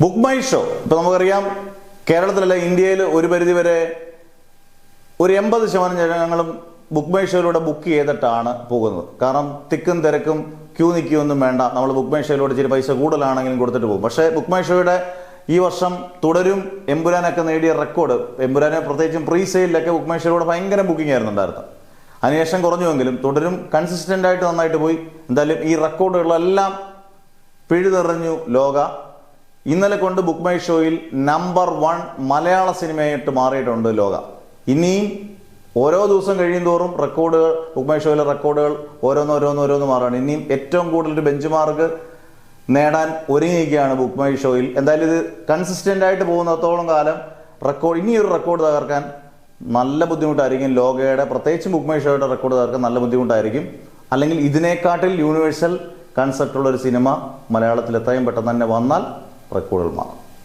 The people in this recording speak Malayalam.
ബുക്ക് മൈ ഷോ ഇപ്പോൾ നമുക്കറിയാം, കേരളത്തിലല്ല ഇന്ത്യയിൽ ഒരു പരിധിവരെ ഒരു 80% ജനങ്ങളും ബുക്ക് മൈ ഷോയിലൂടെ ബുക്ക് ചെയ്തിട്ടാണ് പോകുന്നത്. കാരണം തിക്കും തിരക്കും ക്യൂ നിൽക്കുകയൊന്നും വേണ്ട, നമ്മൾ ബുക്ക് മൈ ഷോയിലൂടെ ഇച്ചിരി പൈസ കൂടുതലാണെങ്കിലും കൊടുത്തിട്ട് പോകും. പക്ഷേ ബുക്ക് മൈ ഷോയുടെ ഈ വർഷം തുടരും എമ്പുരാനൊക്കെ നേടിയ റെക്കോർഡ്, എമ്പുരാനെ പ്രത്യേകിച്ചും പ്രീ സെയിലൊക്കെ ബുക്ക് മൈ ഷോയിലൂടെ ഭയങ്കര ബുക്കിംഗ് ആയിരുന്നുണ്ടായിരുന്നു. അതിനുശേഷം കുറഞ്ഞുവെങ്കിലും തുടരും കൺസിസ്റ്റൻ്റ് ആയിട്ട് നന്നായിട്ട് പോയി. എന്തായാലും ഈ റെക്കോർഡുകളെല്ലാം പിഴുതെറിഞ്ഞു ലോക. ഇന്നലെ കൊണ്ട് ബുക്ക് മൈ ഷോയിൽ നമ്പർ 1 മലയാള സിനിമയായിട്ട് മാറിയിട്ടുണ്ട് ലോക. ഇനിയും ഓരോ ദിവസം കഴിയും തോറും റെക്കോർഡുകൾ, ബുക്ക് മൈ ഷോയിലെ റെക്കോർഡുകൾ ഓരോന്ന് മാറുകയാണ്. ഇനിയും ഏറ്റവും കൂടുതൽ ബെഞ്ച് മാർക്ക് നേടാൻ ഒരുങ്ങിയിരിക്കുകയാണ് ബുക്ക് മൈ ഷോയിൽ. എന്തായാലും ഇത് കൺസിസ്റ്റൻ്റ് ആയിട്ട് പോകുന്നിടത്തോളം കാലം ഇനിയൊരു റെക്കോർഡ് തകർക്കാൻ നല്ല ബുദ്ധിമുട്ടായിരിക്കും. ലോകയുടെ പ്രത്യേകിച്ചും ബുക്ക് മൈ ഷോയുടെ റെക്കോർഡ് തകർക്കാൻ നല്ല ബുദ്ധിമുട്ടായിരിക്കും. അല്ലെങ്കിൽ ഇതിനേക്കാട്ടിൽ യൂണിവേഴ്സൽ കൺസെപ്റ്റുള്ള ഒരു സിനിമ മലയാളത്തിൽ എത്രയും പെട്ടെന്ന് തന്നെ വന്നാൽ റെക്കോർഡുകൾ മാറും.